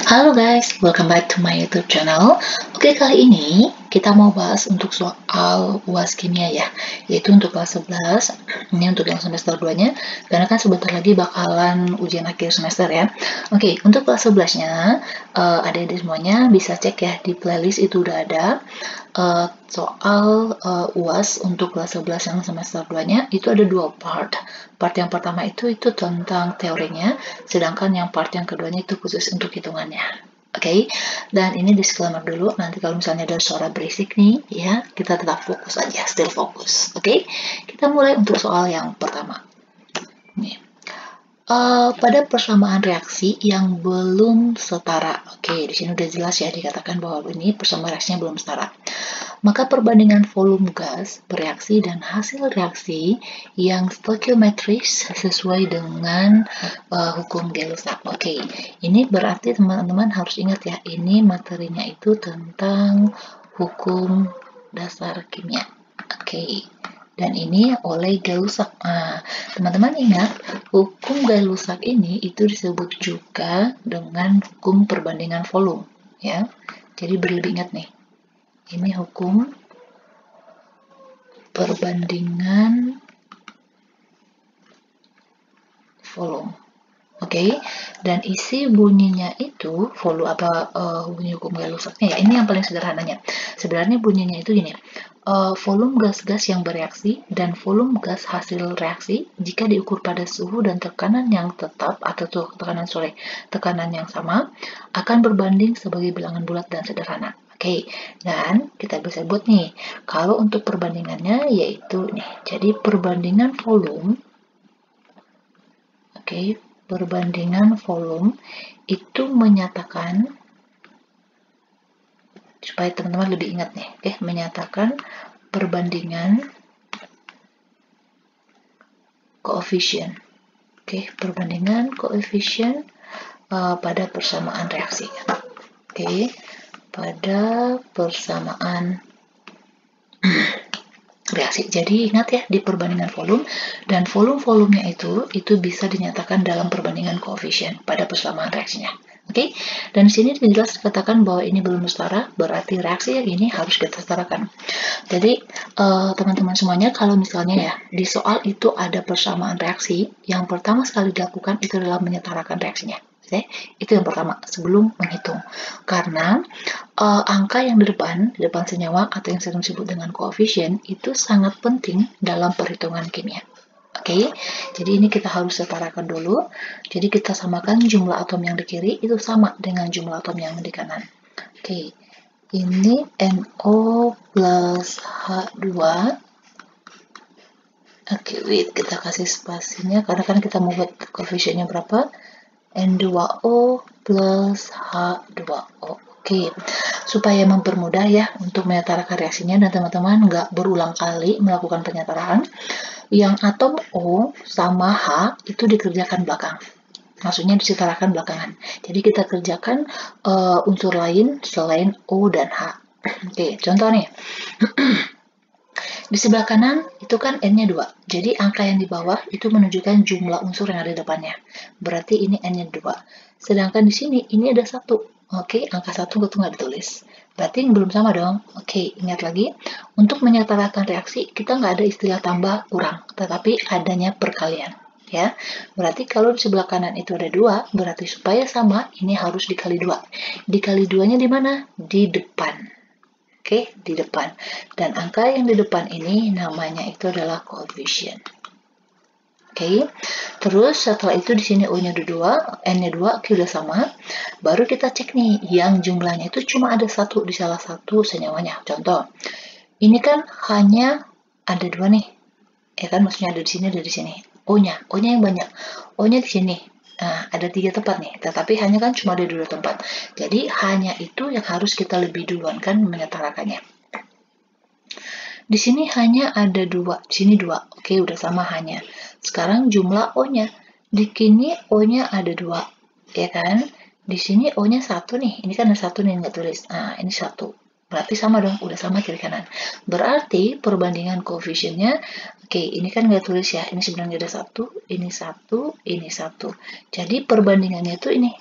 Halo guys, welcome back to my YouTube channel. Oke, kali ini kita mau bahas untuk soal UAS kimia ya, yaitu untuk kelas 11. Ini untuk yang semester 2-nya, karena kan sebentar lagi bakalan ujian akhir semester ya. Oke, untuk kelas 11-nya, adik-adik semuanya bisa cek ya, di playlist itu udah ada soal UAS untuk kelas 11 yang semester 2-nya, itu ada dua part. Part yang pertama itu tentang teorinya, sedangkan yang part yang keduanya itu khusus untuk hitungannya. Oke, dan ini disclaimer dulu, nanti kalau misalnya ada suara berisik nih, ya, kita tetap fokus aja, still fokus. Oke, kita mulai untuk soal yang pertama. Nih. Pada persamaan reaksi yang belum setara. Oke, di sini udah jelas ya dikatakan bahwa ini persamaan reaksinya belum setara. Maka perbandingan volume gas bereaksi dan hasil reaksi yang stoikiometris sesuai dengan hukum Gay-Lussac. Oke, ini berarti teman-teman harus ingat ya, ini materinya itu tentang hukum dasar kimia. Oke, dan ini oleh Gay-Lussac. Nah, teman-teman ingat, hukum Gay-Lussac ini itu disebut juga dengan hukum perbandingan volume, ya. Jadi lebih ingat nih. Ini hukum perbandingan volume. Oke, dan isi bunyinya itu volume bunyi hukum Gay-Lussacnya ya. Ini yang paling sederhananya. Sebenarnya bunyinya itu gini. Volume gas-gas yang bereaksi dan volume gas hasil reaksi jika diukur pada suhu dan tekanan yang tetap atau tekanan yang sama akan berbanding sebagai bilangan bulat dan sederhana. Oke, dan kita bisa buat nih, kalau untuk perbandingannya yaitu nih, jadi perbandingan volume, oke, perbandingan volume itu menyatakan, supaya teman-teman lebih ingat nih, oke, menyatakan perbandingan koefisien, oke, perbandingan koefisien pada persamaan reaksi, oke. Pada persamaan reaksi. Jadi ingat ya, di perbandingan volume, dan volume-volumenya itu bisa dinyatakan dalam perbandingan koefisien pada persamaan reaksinya. Oke, dan di sini jelas dikatakan bahwa ini belum setara, berarti reaksi yang ini harus kita setarakan. Jadi teman-teman semuanya, kalau misalnya ya di soal itu ada persamaan reaksi, yang pertama sekali dilakukan itu adalah menyetarakan reaksinya. Oke, itu yang pertama sebelum menghitung, karena angka yang di depan senyawa atau yang sering disebut dengan koefisien itu sangat penting dalam perhitungan kimia. Oke, jadi ini kita harus setarakan dulu. Jadi kita samakan jumlah atom yang di kiri itu sama dengan jumlah atom yang di kanan. Oke, ini NO plus H2. Oke, wait, kita kasih spasinya karena kan kita mau buat koefisiennya berapa? N2O plus H2O. Oke, supaya mempermudah ya untuk menyetarakan reaksinya dan teman-teman nggak berulang kali melakukan penyetaraan, yang atom O sama H itu dikerjakan belakang. Maksudnya disetarakan belakangan. Jadi kita kerjakan unsur lain selain O dan H. Oke, contoh nih. Di sebelah kanan itu kan N-nya 2. Jadi angka yang di bawah itu menunjukkan jumlah unsur yang ada di depannya. Berarti ini N-nya 2. Sedangkan di sini ini ada 1. Oke, angka 1 itu nggak ditulis. Berarti belum sama dong. Oke, ingat lagi. Untuk menyetarakan reaksi, kita nggak ada istilah tambah kurang, tetapi adanya perkalian. Ya, berarti kalau di sebelah kanan itu ada 2, berarti supaya sama, ini harus dikali 2. Dikali 2-nya di mana? Di depan. Oke, di depan. Dan angka yang di depan ini namanya itu adalah koefisien. Oke, terus setelah itu di sini O-nya ada 2, N-nya 2, oke udah sama. Baru kita cek nih, yang jumlahnya itu cuma ada 1 di salah satu senyawanya. Contoh, ini kan hanya ada 2 nih. Ya kan, maksudnya ada di sini, ada di sini. O-nya yang banyak. O-nya di sini. Nah, ada 3 tempat nih, tetapi hanya kan cuma ada 2 tempat. Jadi, hanya itu yang harus kita lebih duluan kan menyetarakannya. Di sini hanya ada 2, di sini 2. Oke, udah sama hanya. Sekarang jumlah O-nya. Di sini O-nya ada 2, ya kan? Di sini O-nya 1 nih. Ini kan ada 1 nih, nggak tulis. Nah, ini 1. Berarti sama dong, udah sama kiri kanan. Berarti perbandingan koefisiennya, oke, ini kan nggak tulis ya, ini sebenarnya ada 1, ini 1, ini 1. Jadi perbandingannya itu ini,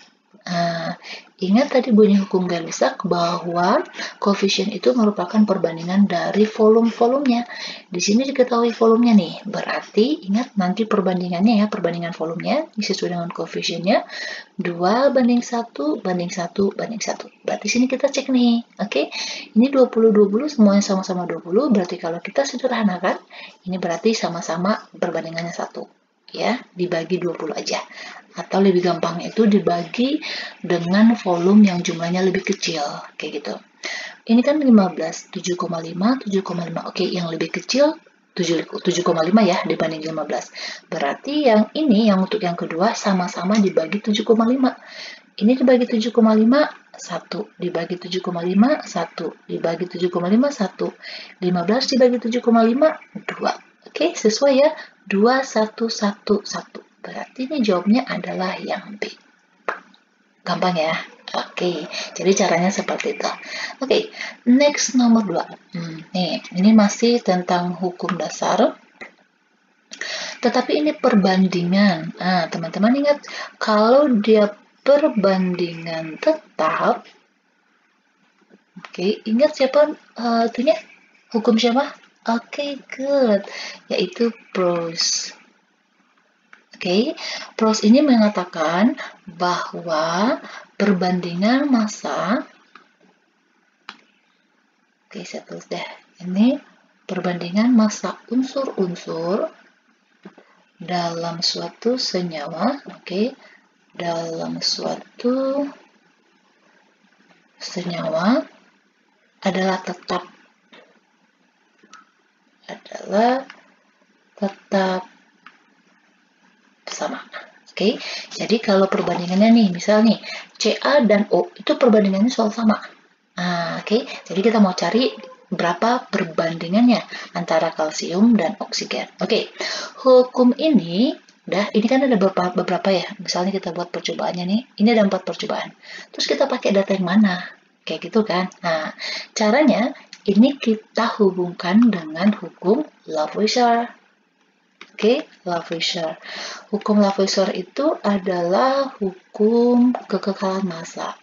Nah, ingat tadi bunyi hukum Gay-Lussac bahwa koefisien itu merupakan perbandingan dari volume-volumenya. Di sini diketahui volumenya nih, berarti ingat nanti perbandingannya ya, perbandingan volumenya sesuai dengan koefisiennya 2 banding 1 banding 1 banding 1. Berarti sini kita cek nih, oke? Ini 20 semuanya sama-sama 20, berarti kalau kita sederhanakan, ini berarti sama-sama perbandingannya 1. Ya, dibagi 20 aja. Atau lebih gampang itu dibagi dengan volume yang jumlahnya lebih kecil, kayak gitu. Ini kan 15, 7,5, 7,5. Oke, yang lebih kecil 7,5 ya dibanding 15. Berarti yang ini, yang untuk yang kedua sama-sama dibagi 7,5. Ini dibagi 7,5, 1. Dibagi 7,5, 1. Dibagi 7,5, 1. 15 dibagi 7,5, 2. Oke, sesuai ya. 2, 1, 1, 1. Berarti ini jawabnya adalah yang B. Gampang ya? Oke, jadi caranya seperti itu. Oke, next nomor 2. Nih, ini masih tentang hukum dasar. Tetapi ini perbandingan. Nah, teman-teman ingat, kalau dia perbandingan tetap, oke, ingat siapa itunya? Hukum siapa? Oke, good. Yaitu Peirce. Oke, Peirce ini mengatakan bahwa perbandingan massa, oke, saya tulis deh, ini perbandingan massa unsur-unsur dalam suatu senyawa, oke, dalam suatu senyawa adalah tetap sama. Oke, jadi kalau perbandingannya nih, misal nih, Ca dan O itu perbandingannya soal sama. Nah, oke, jadi kita mau cari berapa perbandingannya antara kalsium dan oksigen. Oke, hukum ini, ini kan ada beberapa ya. Misalnya kita buat percobaannya nih, ini ada 4 percobaan. Terus kita pakai data yang mana? Kayak gitu kan. Nah, caranya ini kita hubungkan dengan hukum Lavoisier. Oke, Lavoisier. Hukum Lavoisier itu adalah hukum kekekalan massa.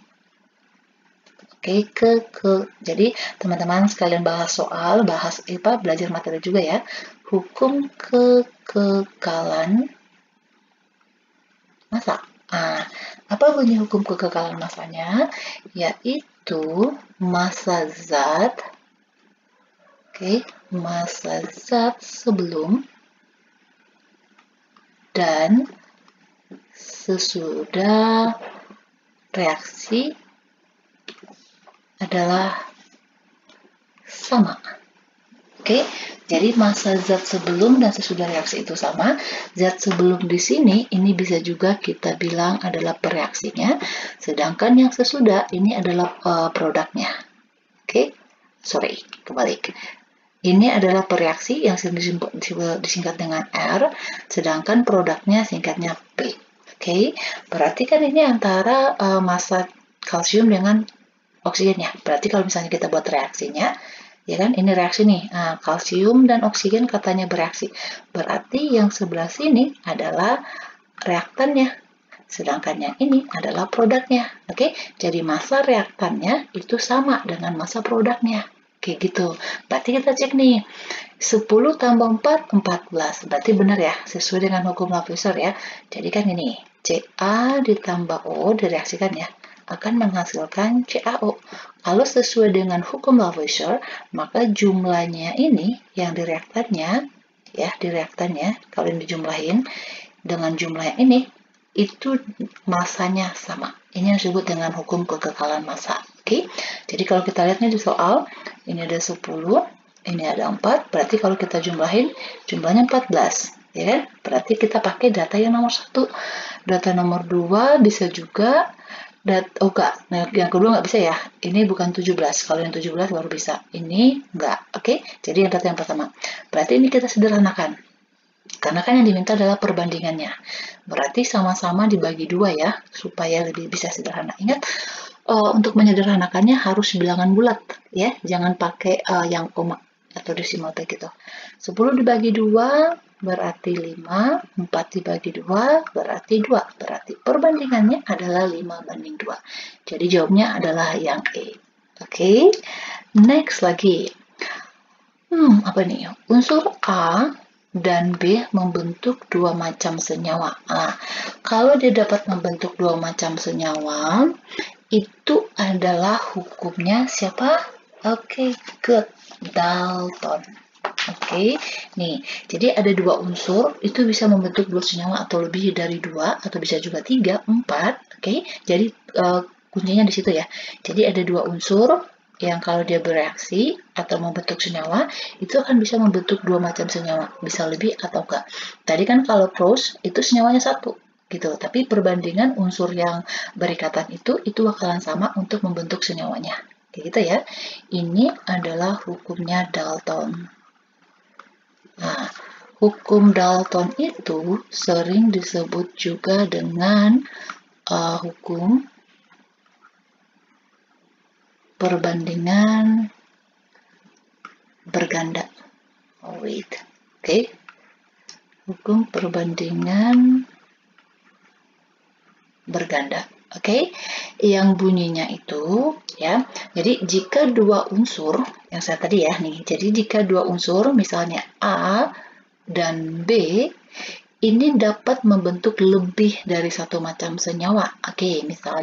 Oke, jadi teman-teman sekalian belajar materi juga ya. Hukum kekekalan massa. Nah, apa bunyi hukum kekekalan massanya? Yaitu massa zat, massa zat sebelum dan sesudah reaksi adalah sama. Oke, jadi massa zat sebelum dan sesudah reaksi itu sama. Zat sebelum di sini ini bisa juga kita bilang adalah pereaksinya, sedangkan yang sesudah ini adalah produknya. Oke, kebalik. Ini adalah pereaksi yang disingkat dengan R, sedangkan produknya singkatnya P. Oke, berarti kan ini antara massa kalsium dengan oksigennya. Berarti kalau misalnya kita buat reaksinya, ya kan, ini reaksi nih, kalsium dan oksigen katanya bereaksi. Berarti yang sebelah sini adalah reaktannya, sedangkan yang ini adalah produknya. Oke, jadi massa reaktannya itu sama dengan massa produknya. Kayak gitu. Berarti kita cek nih. 10 tambah 4, 14. Berarti benar ya, sesuai dengan hukum Lavoisier ya. Jadi kan ini, Ca ditambah O direaksikan ya, akan menghasilkan CaO. Kalau sesuai dengan hukum Lavoisier, maka jumlahnya ini, yang di reaktannya, kalau yang dijumlahin, dengan jumlah ini, itu massanya sama. Ini yang disebut dengan hukum kekekalan massa. Oke, jadi kalau kita lihatnya di soal, ini ada 10, ini ada 4, berarti kalau kita jumlahin, jumlahnya 14. Ya kan? Berarti kita pakai data yang nomor 1. Data nomor 2 bisa juga, yang kedua nggak bisa ya. Ini bukan 17, kalau yang 17 baru bisa. Ini nggak, oke? Jadi yang data yang pertama. Berarti ini kita sederhanakan. Karena kan yang diminta adalah perbandingannya. Berarti sama-sama dibagi 2 ya, supaya lebih bisa sederhana. Ingat, untuk menyederhanakannya harus bilangan bulat ya, jangan pakai yang koma atau desimal kayak gitu. 10 dibagi 2 berarti 5, 4 dibagi 2 berarti 2. Berarti perbandingannya adalah 5 banding 2. Jadi jawabnya adalah yang E. Oke, next lagi. Apa nih? Unsur A dan B membentuk dua macam senyawa. Kalau dia dapat membentuk dua macam senyawa, itu adalah hukumnya siapa? Oke, good. Dalton. Oke, nih, jadi ada dua unsur, itu bisa membentuk dua senyawa atau lebih dari dua, atau bisa juga 3, 4, oke, jadi kuncinya di situ ya. Jadi ada dua unsur yang kalau dia bereaksi atau membentuk senyawa, itu akan bisa membentuk dua macam senyawa, bisa lebih atau enggak. Tadi kan kalau pros, itu senyawanya satu, gitu, tapi perbandingan unsur yang berikatan itu bakalan sama untuk membentuk senyawanya. Kayak gitu ya. Ini adalah hukumnya Dalton. Nah, hukum Dalton itu sering disebut juga dengan hukum perbandingan berganda. Oke. Hukum perbandingan berganda. Oke, yang bunyinya itu ya. Jadi jika dua unsur yang saya tadi ya nih. Jadi jika dua unsur misalnya A dan B ini dapat membentuk lebih dari satu macam senyawa. Oke, misal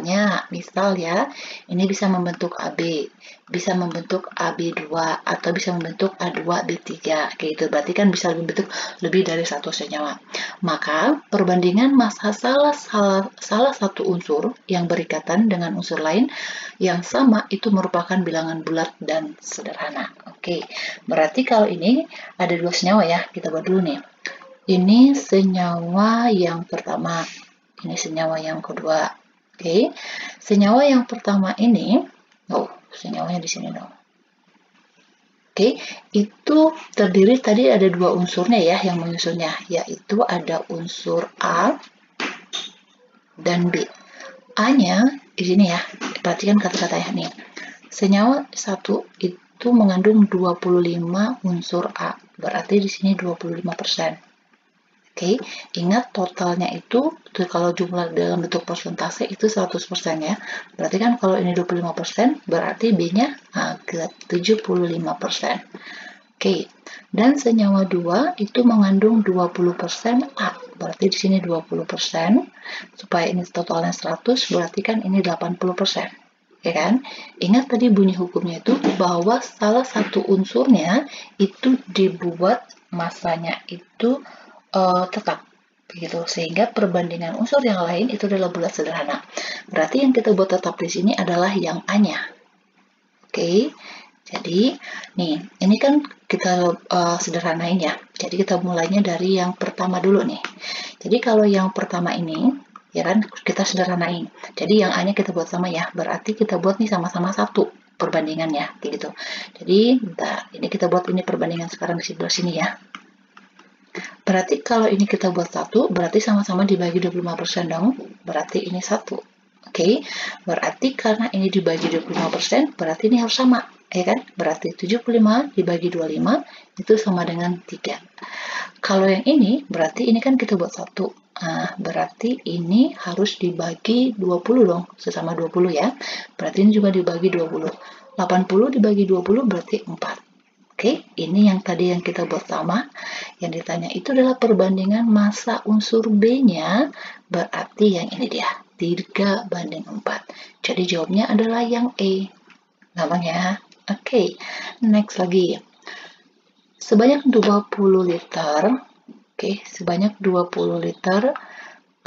ya, ini bisa membentuk AB, bisa membentuk AB2, atau bisa membentuk A2B3. Oke, itu berarti kan bisa membentuk lebih dari satu senyawa. Maka, perbandingan massa salah satu unsur yang berikatan dengan unsur lain yang sama itu merupakan bilangan bulat dan sederhana. Oke, berarti kalau ini ada dua senyawa ya, kita buat dulu nih. Ini senyawa yang pertama, ini senyawa yang kedua. Oke, senyawa yang pertama ini, senyawanya di sini dong. Oke, itu terdiri tadi ada dua unsurnya ya yang menyusunnya, yaitu ada unsur A dan B. A-nya di sini ya, perhatikan kata-katanya nih. Senyawa satu itu mengandung 25 unsur A, berarti di sini 25%. Oke, ingat totalnya itu kalau jumlah dalam bentuk persentase itu 100% ya. Berarti kan kalau ini 25%, berarti B-nya 75%. Oke, dan senyawa 2 itu mengandung 20% A. Berarti di sini 20%. Supaya ini totalnya 100, berarti kan ini 80%. Ya kan? Ingat tadi bunyi hukumnya itu bahwa salah satu unsurnya itu dibuat massanya itu tetap begitu, sehingga perbandingan unsur yang lain itu adalah bulat sederhana. Berarti yang kita buat tetap di sini adalah yang A-nya. Oke, jadi nih ini kan kita sederhanain ya. Jadi kita mulainya dari yang pertama dulu nih. Jadi kalau yang pertama ini ya kan kita sederhanain. Jadi yang A-nya kita buat sama ya. Berarti kita buat nih sama-sama satu perbandingannya kayak gitu. Jadi bentar, ini kita buat ini perbandingan sekarang di sebelah sini ya. Berarti kalau ini kita buat 1, berarti sama-sama dibagi 25% dong. Berarti ini 1. Oke, berarti karena ini dibagi 25%, berarti ini harus sama. Ya kan? Berarti 75 dibagi 25, itu sama dengan 3. Kalau yang ini, berarti ini kan kita buat 1. Berarti ini harus dibagi 20 dong. Sesama 20 ya. Berarti ini juga dibagi 20. 80 dibagi 20 berarti 4. Oke, ini yang tadi yang kita buat sama. Yang ditanya itu adalah perbandingan massa unsur B-nya, berarti yang ini dia, 3 banding 4. Jadi jawabnya adalah yang E. Gampang ya? Oke, next lagi. Sebanyak 20 liter, sebanyak 20 liter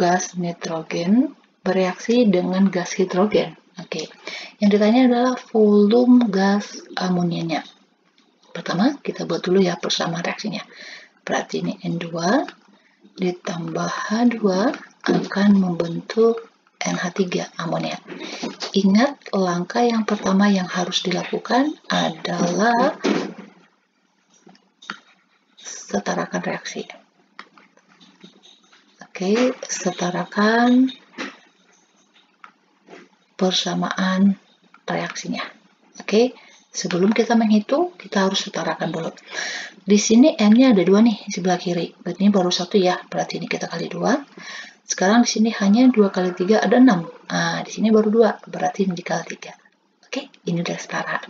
gas nitrogen bereaksi dengan gas hidrogen. Yang ditanya adalah volume gas amonianya. Pertama, kita buat dulu ya persamaan reaksinya. Berarti ini N2 ditambah H2 akan membentuk NH3 amonia. Ingat, langkah yang pertama yang harus dilakukan adalah setarakan reaksi. Setarakan persamaan reaksinya. Sebelum kita menghitung, kita harus setarakan dulu. Di sini N-nya ada 2 nih, di sebelah kiri. Berarti ini baru 1 ya, berarti ini kita kali 2. Sekarang di sini hanya 2 kali 3 ada 6. Nah, di sini baru 2, berarti ini dikali 3. Oke, ini udah setara.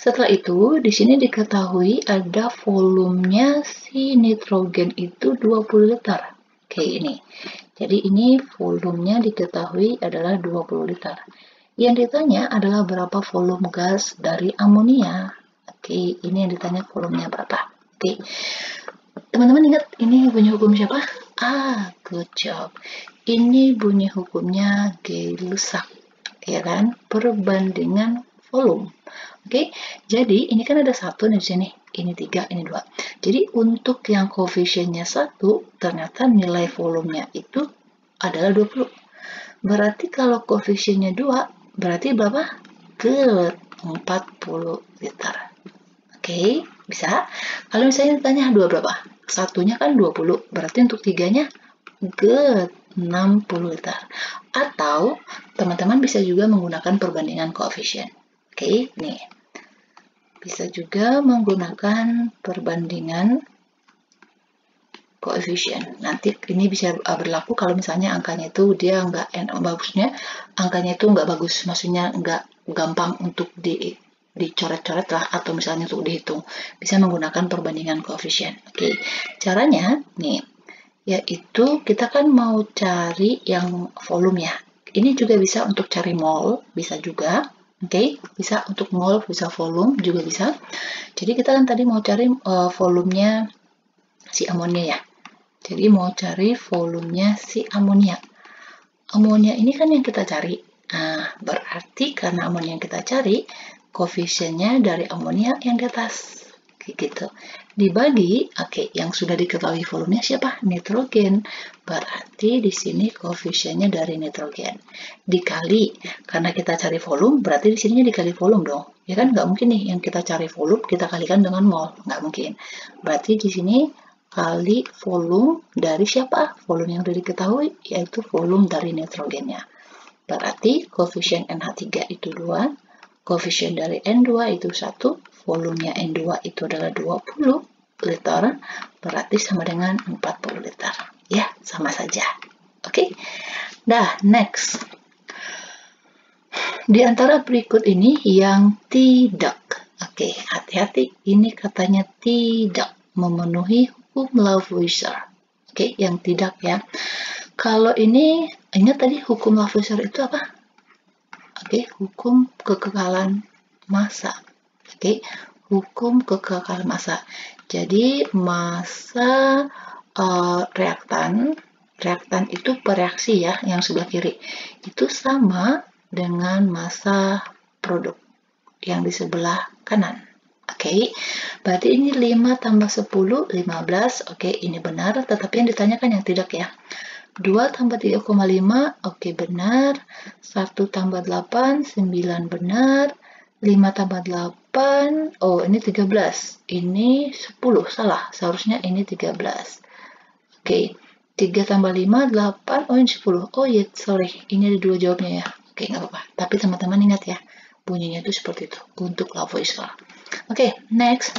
Setelah itu, di sini diketahui ada volumenya si nitrogen itu 20 liter. Oke, ini. Jadi ini volumenya diketahui adalah 20 liter. Yang ditanya adalah berapa volume gas dari amonia. Oke, ini yang ditanya volumenya berapa. Oke, teman-teman ingat ini bunyi hukum siapa? Good job. Ini bunyi hukumnya Gay-Lussac, ya kan? Perbandingan volume. Oke, jadi ini kan ada 1 di sini. Ini 3, ini 2. Jadi untuk yang koefisiennya 1, ternyata nilai volumenya itu adalah 20. Berarti kalau koefisiennya 2, berarti berapa? Good, 40 liter. Oke, bisa. Kalau misalnya ditanya 2 berapa? Satunya kan 20, berarti untuk 3-nya good, 60 liter. Atau teman-teman bisa juga menggunakan perbandingan koefisien. Oke, nih. Bisa juga menggunakan perbandingan koefisien. Nanti ini bisa berlaku kalau misalnya angkanya itu dia nggak bagusnya, angkanya itu nggak bagus, maksudnya nggak gampang untuk dicoret-coret lah, atau misalnya untuk dihitung. Bisa menggunakan perbandingan koefisien. Oke, caranya nih, yaitu kita kan mau cari yang volume ya. Ini juga bisa untuk cari mol, bisa juga. Oke, bisa untuk mol, bisa volume juga bisa. Jadi kita kan tadi mau cari volumenya si amonia ya. Jadi mau cari volumenya si amonia. Amonia ini kan yang kita cari. Nah, berarti karena amonia yang kita cari, koefisiennya dari amonia yang di atas. Kayak gitu. Dibagi, oke, yang sudah diketahui volumenya siapa? Nitrogen. Berarti di sini koefisiennya dari nitrogen. Dikali, karena kita cari volume, berarti di sini dikali volume dong. Ya kan, nggak mungkin nih yang kita cari volume, kita kalikan dengan mol. Nggak mungkin. Berarti di sini kali volume dari siapa? Volume yang sudah diketahui, yaitu volume dari nitrogennya. Berarti koefisien NH3 itu 2, koefisien dari N2 itu 1, volumenya N2 itu adalah 20 liter, berarti sama dengan 40 liter. Ya, sama saja. Oke, dah, next. Di antara berikut ini yang tidak. Oke, hati-hati, ini katanya tidak memenuhi hukum Lavoisier. Oke, yang tidak ya. Kalau ini, ingat tadi hukum Lavoisier itu apa? Oke, hukum kekekalan massa. Oke, hukum kekekalan massa. Jadi massa reaktan itu bereaksi ya, yang sebelah kiri. Itu sama dengan massa produk yang di sebelah kanan. Oke, berarti ini 5 tambah 10, 15. Oke, ini benar, tetapi yang ditanyakan yang tidak ya. 2 tambah 3,5, oke benar. 1 tambah 8, 9 benar. 5 tambah 8, oh ini 13. Ini 10, salah. Seharusnya ini 13. Oke, 3 tambah 5, 8, oh ini 10. Oh iya, sorry, ini ada 2 jawabnya ya. Oke, nggak apa-apa. Tapi teman-teman ingat ya, bunyinya itu seperti itu untuk Lavoisier. Oke, next.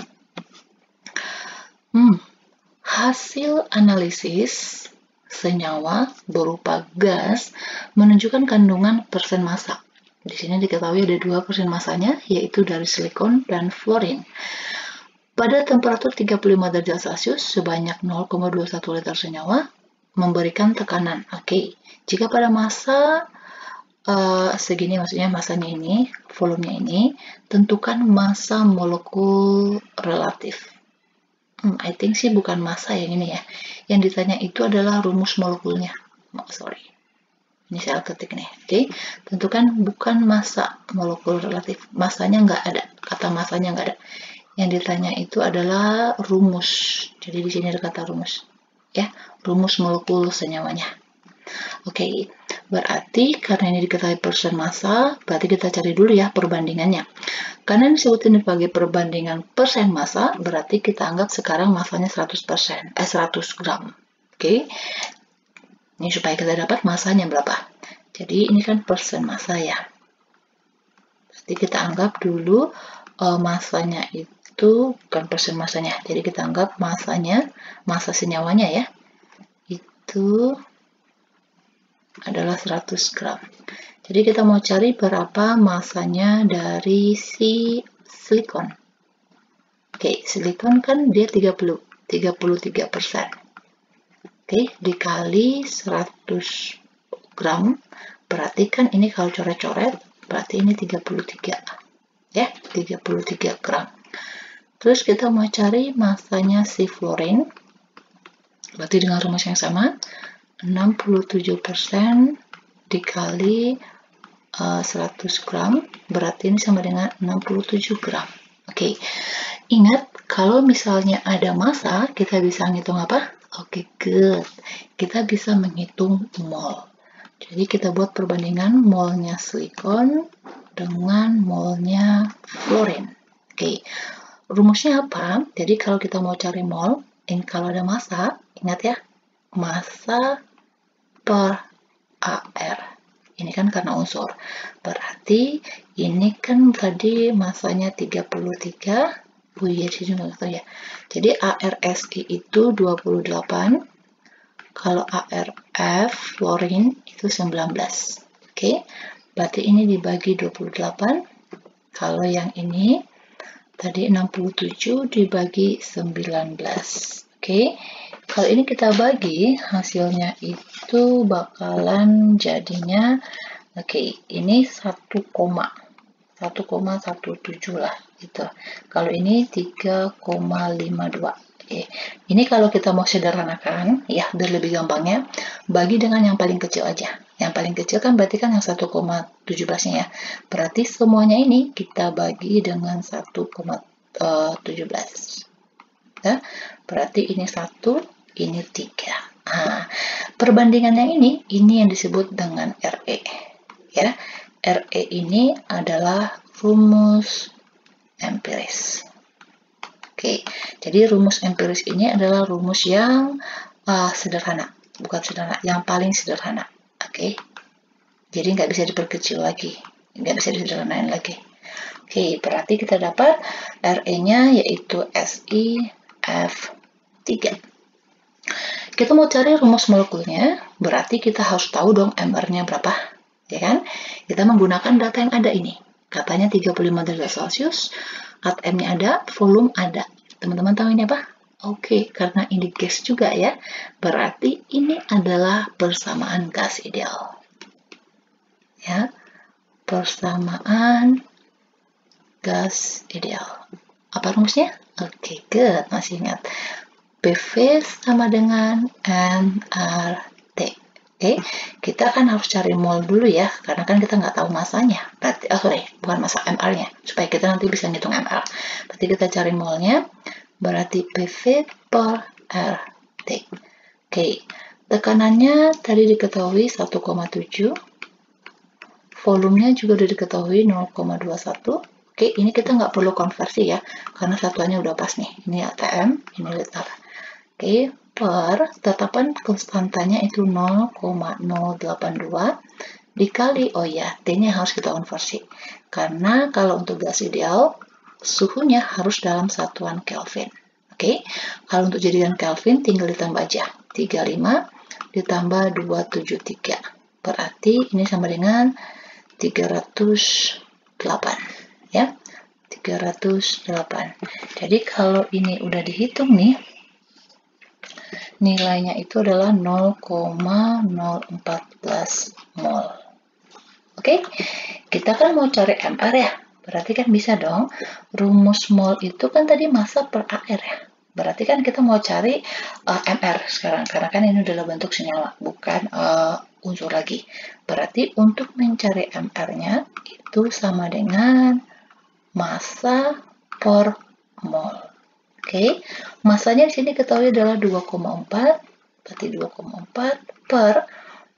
Hasil analisis senyawa berupa gas menunjukkan kandungan persen massa. Di sini diketahui ada 2% massanya, yaitu dari silikon dan fluorin. Pada temperatur 35 derajat Celcius, sebanyak 0,21 liter senyawa memberikan tekanan. Oke, jika pada massa segini, maksudnya massanya ini, volumenya ini, tentukan massa molekul relatif. I think sih bukan massa yang ini ya. Yang ditanya itu adalah rumus molekulnya. Sorry. Ini saya ketik nih. Oke, tentukan bukan massa molekul relatif. Massanya nggak ada. Kata massanya nggak ada. Yang ditanya itu adalah rumus. Jadi di sini ada kata rumus. Ya, rumus molekul senyawanya. Oke, berarti karena ini diketahui persen massa, berarti kita cari dulu ya perbandingannya. Karena disebutin sebagai perbandingan persen massa, berarti kita anggap sekarang massanya 100%, 100 gram. Oke, ini supaya kita dapat massanya berapa. Jadi ini kan persen massa ya. Jadi kita anggap dulu masanya itu bukan persen masanya, jadi kita anggap masanya, massa senyawanya ya, itu adalah 100 gram. Jadi kita mau cari berapa masanya dari si silikon. Oke, silikon kan dia 33%. Oke, dikali 100 gram, berarti kan ini kalau coret-coret, berarti ini 33. Ya, 33 gram. Terus kita mau cari masanya si fluorine, berarti dengan rumus yang sama, 67% dikali 100 gram, berarti ini sama dengan 67 gram. Oke, ingat kalau misalnya ada massa, kita bisa ngitung apa? Oke, good. Kita bisa menghitung mol. Jadi kita buat perbandingan molnya silikon dengan molnya fluorine. Oke, rumusnya apa? Jadi kalau kita mau cari mol, kalau ada massa, ingat ya, massa per AR. Ini kan karena unsur. Berarti ini kan tadi massanya 33. Oh iya, sini nggak tahu ya. Jadi ARSI itu 28. Kalau ARF fluorine itu 19. Oke. Berarti ini dibagi 28. Kalau yang ini tadi 67 dibagi 19. Oke. Kalau ini kita bagi, hasilnya itu bakalan jadinya, oke, ini 1,17 lah, gitu. Kalau ini 3,52. Oke. Ini kalau kita mau sederhanakan, ya, biar lebih gampangnya, bagi dengan yang paling kecil aja. Yang paling kecil kan berarti kan yang 1,17-nya ya. Berarti semuanya ini kita bagi dengan 1,17. Ya, berarti ini 1, ini 3. Nah, perbandingan yang ini yang disebut dengan RE. Ya, RE ini adalah rumus empiris. Oke, jadi rumus empiris ini adalah rumus yang sederhana, bukan sederhana, yang paling sederhana. Oke, jadi nggak bisa diperkecil lagi, nggak bisa disederhanain lagi. Oke, berarti kita dapat RE-nya yaitu SiF3. Kita mau cari rumus molekulnya, berarti kita harus tahu dong MR-nya berapa, ya kan? Kita menggunakan data yang ada ini. Katanya 35 derajat Celcius, ATM-nya ada, volume ada. Teman-teman tahu ini apa? Oke, karena ini gas juga ya, berarti ini adalah persamaan gas ideal. Ya, persamaan gas ideal. Apa rumusnya? Oke, good, masih ingat. PV sama dengan nRT. Oke, kita kan harus cari mol dulu ya, karena kan kita nggak tahu masanya. Berarti, bukan massa MR-nya, supaya kita nanti bisa ngitung MR. Berarti kita cari molnya, berarti PV per RT. Oke, tekanannya tadi diketahui 1,7, volumenya juga udah diketahui 0,21. Oke, ini kita nggak perlu konversi ya, karena satuannya udah pas nih. Ini ATM, ini liter. Oke, per tetapan konstantanya itu 0,082 dikali, oh ya, T-nya harus kita konversi. Karena kalau untuk gas ideal, suhunya harus dalam satuan Kelvin. Oke, kalau untuk jadikan Kelvin tinggal ditambah aja. 35 ditambah 273. Berarti ini sama dengan 308. Ya, 308. Jadi kalau ini udah dihitung nih, nilainya itu adalah 0,014 mol. Oke, kita kan mau cari MR ya, berarti kan bisa dong, rumus mol itu kan tadi massa per AR ya, berarti kan kita mau cari MR sekarang, karena kan ini adalah bentuk senyawa, bukan unsur lagi. Berarti untuk mencari MR-nya itu sama dengan massa per mol. Oke, masanya di sini ketahui adalah 2,4, berarti 2,4 per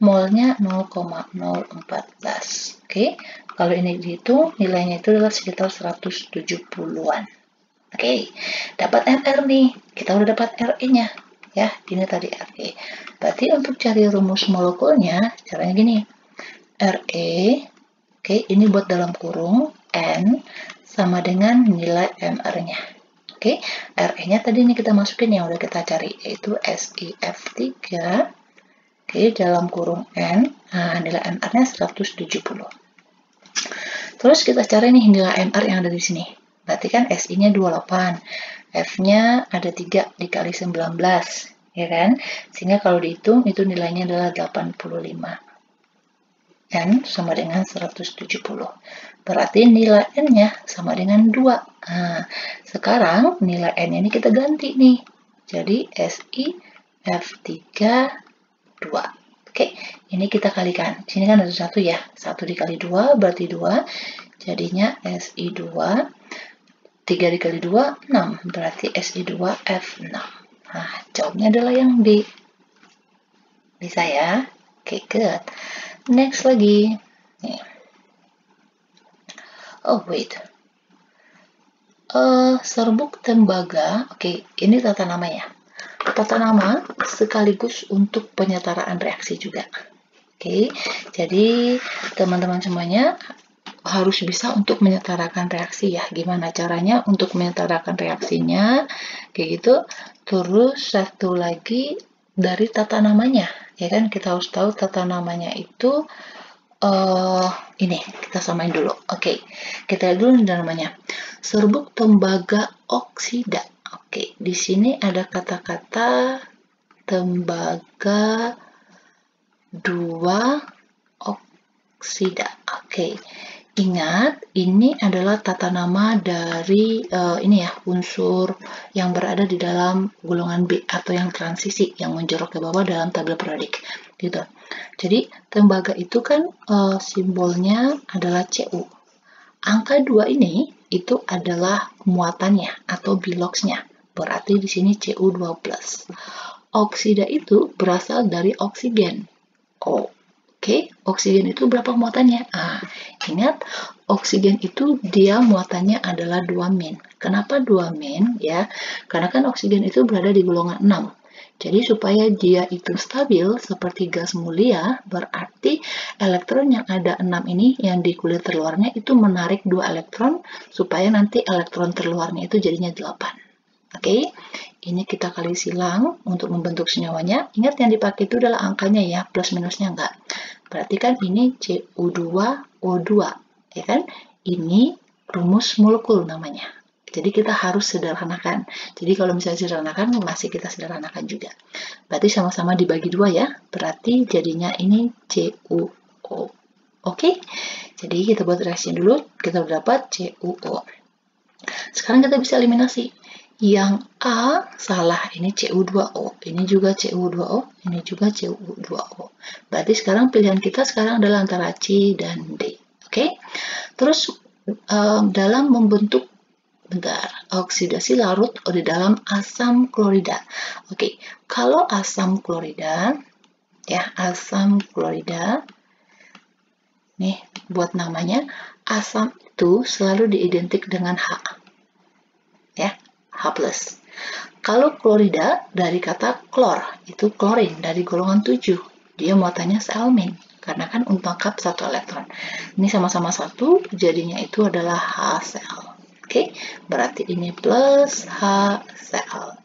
molnya 0,014. Oke, kalau ini dihitung nilainya itu adalah sekitar 170-an. Oke, dapat MR nih, kita udah dapat RE-nya. Ya, ini tadi RE. Berarti untuk cari rumus molekulnya, caranya gini. RE, oke, ini buat dalam kurung, N sama dengan nilai MR-nya. Oke, RE-nya tadi ini kita masukin yang udah kita cari, yaitu SiF3, oke, dalam kurung N, nah nilai MR-nya 170. Terus kita cari nih nilai MR yang ada di sini. Berarti kan SI-nya 28, F-nya ada 3 dikali 19, ya kan? Sehingga kalau dihitung itu nilainya adalah 85. N sama dengan 170. Berarti nilai N-nya sama dengan 2. Nah, sekarang nilai N ini kita ganti nih. Jadi SI F3 2. Oke, ini kita kalikan. Sini kan ada 1 ya. 1 dikali 2 berarti 2. Jadinya SI 2. 3 dikali 2, 6. Berarti SI 2 F6. Nah, jawabnya adalah yang D. Bisa ya? Oke, good. Next lagi. Nih. Oh, wait. Serbuk tembaga. Oke, ini tata nama ya. Tata nama sekaligus untuk penyetaraan reaksi juga. Oke, jadi teman-teman semuanya harus bisa untuk menyetarakan reaksi ya. Gimana caranya untuk menyetarakan reaksinya? Kayak gitu. Terus satu lagi dari tata namanya. Ya kan, kita harus tahu tata namanya itu ini kita samain dulu. Oke, kita lihat dulu namanya. Serbuk tembaga oksida. Oke, di sini ada kata-kata tembaga 2 oksida. Oke, ingat ini adalah tata nama dari ini ya, unsur yang berada di dalam golongan B atau yang transisi yang menjorok ke bawah dalam tabel periodik gitu. Jadi tembaga itu kan simbolnya adalah Cu. Angka 2 ini itu adalah muatannya atau biloxnya. Berarti di sini Cu2+. Oksida itu berasal dari oksigen. Oke, oksigen itu berapa muatannya? Ingat, oksigen itu dia muatannya adalah 2 min. Kenapa 2 min? Ya, karena kan oksigen itu berada di golongan 6. Jadi supaya dia itu stabil seperti gas mulia, berarti elektron yang ada 6 ini yang di kulit terluarnya itu menarik 2 elektron supaya nanti elektron terluarnya itu jadinya 8. Oke, ini kita kali silang untuk membentuk senyawanya. Ingat yang dipakai itu adalah angkanya ya, plus minusnya enggak. Berarti kan ini Cu2O2, ya kan? Ini rumus molekul namanya. Jadi kita harus sederhanakan. Jadi kalau misalnya sederhanakan, masih kita sederhanakan juga. Berarti sama-sama dibagi 2 ya. Berarti jadinya ini CuO. Oke? Jadi kita buat reaksi dulu. Kita udah dapat CuO. Sekarang kita bisa eliminasi. Yang A salah, ini Cu2O, ini juga Cu2O, ini juga Cu2O. Berarti sekarang pilihan kita sekarang adalah antara C dan D. Oke? Terus dalam membentuk oksidasi larut di dalam asam klorida. Oke, kalau asam klorida, ya asam klorida, nih buat namanya, asam itu selalu diidentik dengan H, ya. H+. Kalau klorida dari kata klor, itu klorin dari golongan 7. Dia muatannya Cl-, karena kan lengkap 1 elektron. Ini sama-sama 1, jadinya itu adalah HCl. Oke, berarti ini plus HCl.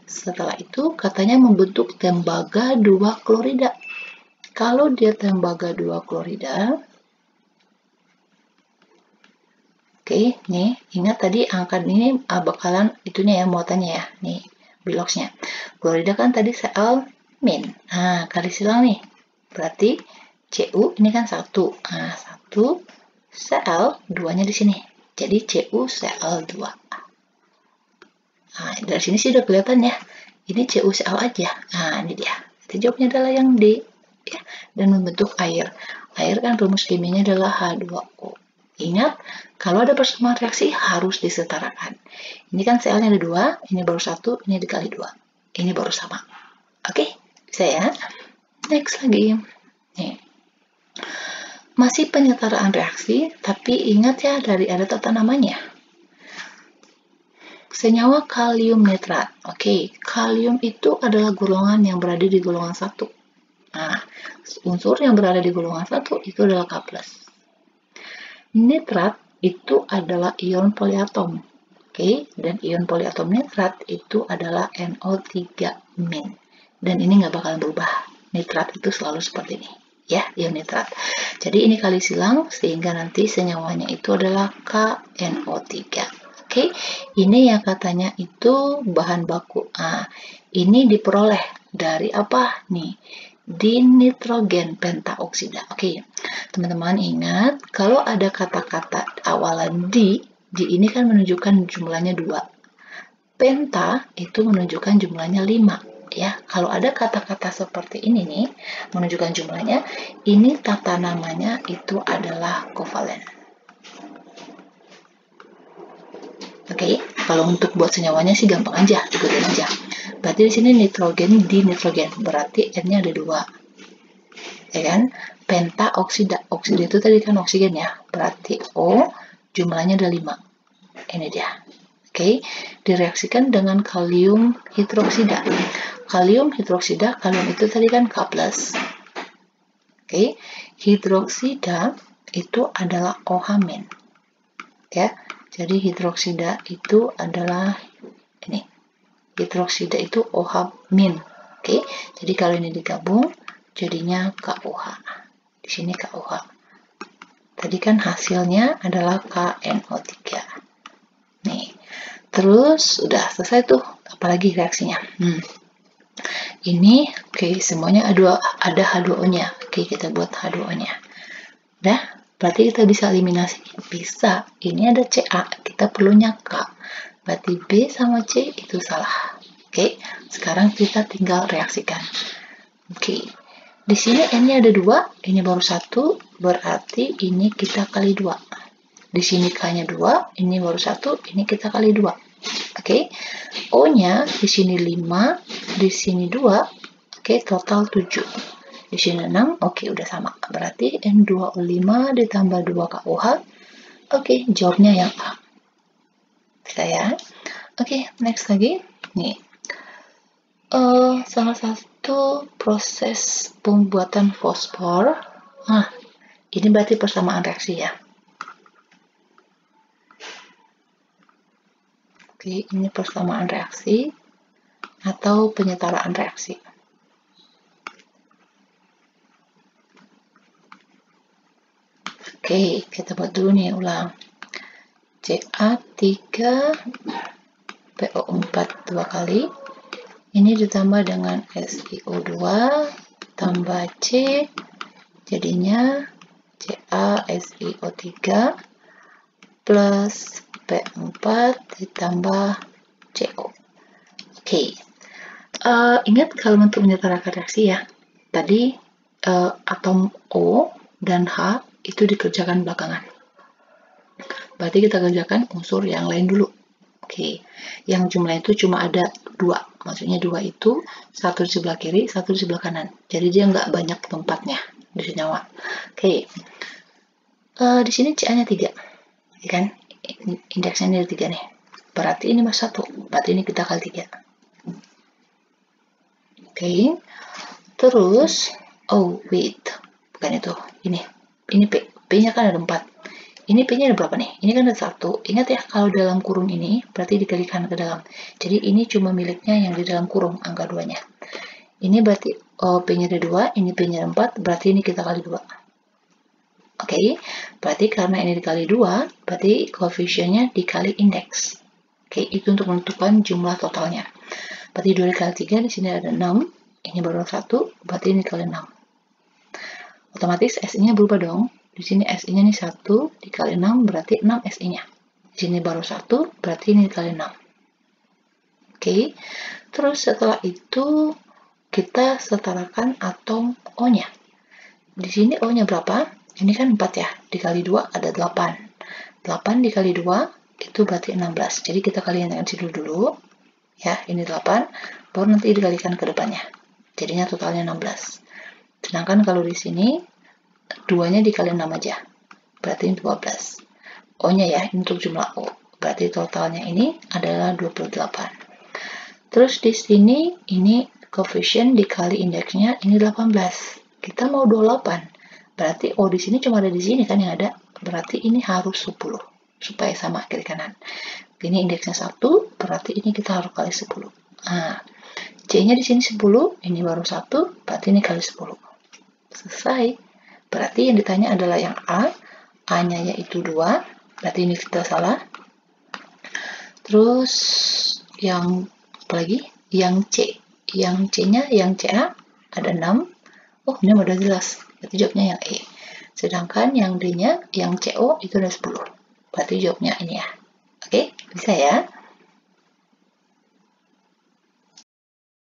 Setelah itu katanya membentuk tembaga 2 klorida. Kalau dia tembaga 2 klorida, oke, nih, ingat tadi angka ini bakalan itunya ya, muatannya ya. Nih, biloxnya. Klorida kan tadi Cl-. Nah, kali silang nih. Berarti Cu ini kan 1. Nah, 1 Cl, 2-nya di sini. Jadi CuCl2. Nah, dari sini sih udah kelihatan ya. Ini CuCl aja. Nah, ini dia. Jadi jawabnya adalah yang D. Ya, dan membentuk air. Air kan rumus kimianya adalah H2O. Ingat, kalau ada persamaan reaksi harus disetarakan. Ini kan Cl-nya ada 2, ini baru 1, ini dikali 2. Ini baru sama. Oke, bisa ya? Next lagi. Nih. Masih penyetaraan reaksi, tapi ingat ya dari ada tata namanya. Senyawa kalium nitrat. Oke, kalium itu adalah golongan yang berada di golongan 1. Nah, unsur yang berada di golongan 1 itu adalah K+. Nitrat itu adalah ion poliatom. Oke, dan ion poliatom nitrat itu adalah NO3-. Dan ini nggak bakalan berubah. Nitrat itu selalu seperti ini. Ya, ion nitrat. Jadi ini kali silang, sehingga nanti senyawanya itu adalah KNO3. Oke, ini yang katanya itu bahan baku. Ini diperoleh dari apa nih? Dinitrogen pentaoksida. Oke, teman-teman ingat, kalau ada kata-kata awalan di ini kan menunjukkan jumlahnya 2. Penta itu menunjukkan jumlahnya 5. Ya, kalau ada kata-kata seperti ini nih, menunjukkan jumlahnya, ini tata namanya itu adalah kovalen. Oke, kalau untuk buat senyawanya sih gampang aja, ikutin aja. Berarti di sini nitrogen di nitrogen, berarti N-nya ada 2. Ya kan? Pentaoksida, oksida itu tadi kan oksigen ya, berarti O jumlahnya ada 5. Ini dia. Oke, direaksikan dengan kalium hidroksida. Kalium hidroksida, kalium itu tadi kan K+. Oke, hidroksida itu adalah OH-. Ya, jadi hidroksida itu adalah ini. Hidroksida itu OH-. Oke, jadi kalau ini digabung jadinya KOH. Di sini KOH. Tadi kan hasilnya adalah KNO3. Nih. Terus udah selesai tuh. Apalagi reaksinya? Ini oke, semuanya ada H2O-nya. Oke, kita buat H2O-nya. Udah, berarti kita bisa eliminasi. Bisa. Ini ada Ca, kita perlunya K. Berarti B sama C itu salah. Oke, sekarang kita tinggal reaksikan. Oke, di sini N-nya ada 2, ini baru 1, berarti ini kita kali 2. Di sini K-nya 2, ini baru 1, ini kita kali 2. Oke, O-nya di sini 5, di sini 2, oke, total 7. Di sini 6, oke, udah sama. Berarti N2O5 ditambah 2 KOH. Oke, jawabnya yang A. Bisa ya? Oke, next lagi. Nih, salah satu proses pembuatan fosfor. Ini berarti persamaan reaksi ya. Oke, ini persamaan reaksi atau penyetaraan reaksi. Oke, kita buat dulu nih, ulang. Ca3PO4 2 kali. Ini ditambah dengan SiO2 tambah C, jadinya CaSiO3 plus P4 ditambah CO. Oke. Ingat kalau untuk menyetarakan reaksi ya, tadi atom O dan H itu dikerjakan belakangan. Berarti kita kerjakan unsur yang lain dulu. Oke, yang jumlah itu cuma ada 2. Maksudnya 2 itu satu di sebelah kiri, satu di sebelah kanan. Jadi dia nggak banyak tempatnya di senyawa. Oke, di sini CA-nya 3. Ya kan? Indeksnya ini ada 3 nih. Berarti ini mas 1. Berarti ini kita kali 3. Oke. Terus, oh wait. Bukan itu. Ini P. P-nya kan ada 4. Ini P-nya ada berapa nih? Ini kan ada 1. Ingat ya, kalau dalam kurung ini, berarti dikalikan ke dalam. Jadi ini cuma miliknya yang di dalam kurung, angka 2-nya. Ini berarti P-nya ada 2, ini P-nya ada 4, berarti ini kita kali 2. Oke, berarti karena ini dikali 2, berarti koefisiennya dikali indeks. Oke, itu untuk menentukan jumlah totalnya. Berarti 2 dikali 3, di sini ada 6. Ini baru 1, berarti ini dikali 6. Otomatis SI-nya berubah dong. Di sini SI-nya ini 1 dikali 6, berarti 6 SI-nya. Di sini baru 1, berarti ini dikali 6. Oke, terus setelah itu kita setarakan atom O-nya. Di sini O-nya berapa? Ini kan 4 ya, dikali 2 ada 8. 8 dikali 2, itu berarti 16. Jadi kita kalikan dengan sini dulu. Ya, ini 8, baru nanti dikalikan ke depannya. Jadinya totalnya 16. Sedangkan kalau di sini 2-nya dikali 6 aja. Berarti ini 12. O-nya ya, ini untuk jumlah O. Berarti totalnya ini adalah 28. Terus di sini ini koefisien dikali indeksnya ini 18. Kita mau 28. Berarti O di sini cuma ada di sini kan yang ada. Berarti ini harus 10. supaya sama kiri kanan. Ini indeksnya 1, berarti ini kita harus kali 10. Nah, C-nya di sini 10, ini baru 1, berarti ini kali 10. Selesai. Berarti yang ditanya adalah yang A, A-nya yaitu 2, berarti ini kita salah. Terus yang apa lagi? Yang C. Yang C-nya, yang CA ada 6. Oh, ini udah jelas. Berarti jawabnya yang E. Sedangkan yang D-nya, yang CO itu ada 10. Berarti jawabnya ini ya. Oke, bisa ya?